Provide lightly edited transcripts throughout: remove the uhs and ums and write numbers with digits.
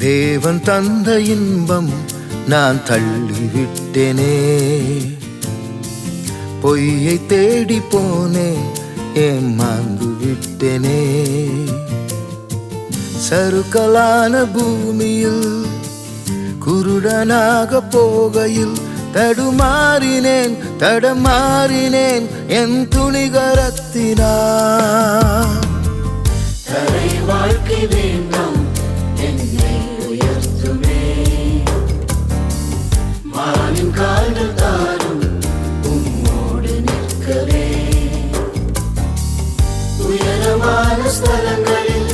தேவன் தந்த இன்பம் நான் தள்ளிவிட்டேனே, பொய்யை தேடி போனேன், ஏமாந்து விட்டேனே. சறுக்கலான பூமியில் குருடனாக போகையில் தடுமாறினேன் என் துணிகரத்தினார். தரை வாழ்க்கை வேண்டாம், என்னை உயர்த்துமே. மானின் கால்கள் தாரும் உம்மோடு நிற்கவே. உயரமான ஸ்தலங்களில்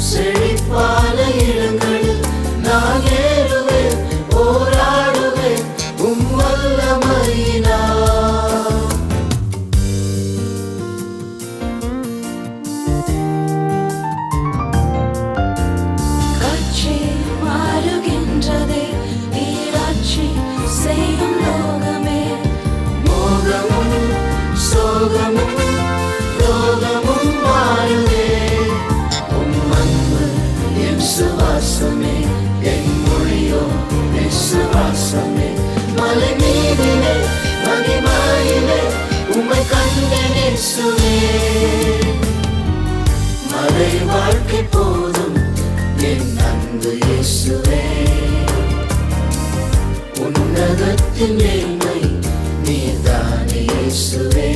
செழிப்பான இடங்களில் நான் ஏறுவேன், போராடுவேன் உம் வல்லமையினால். காட்சி மாறுகின்றதே, ஈராட்சி செய்யும் லோகமே. மோகமும் சோகமும் ரோகமும் மாறுதே. விசுவாசமே என் மொழியோ, விசுவாசமே. மலை மீதிலே மகிமையிலே உம்மை கண்டேன் இயேசுவே. மலை வாழ்க்கை போதும் என் அன்பு இயேசுவே. உன்னதத்தின் மேன்மை நீர்தானே இயேசுவே.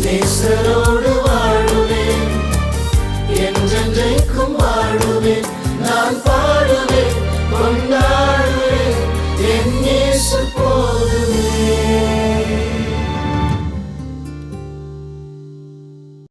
நேசரோடு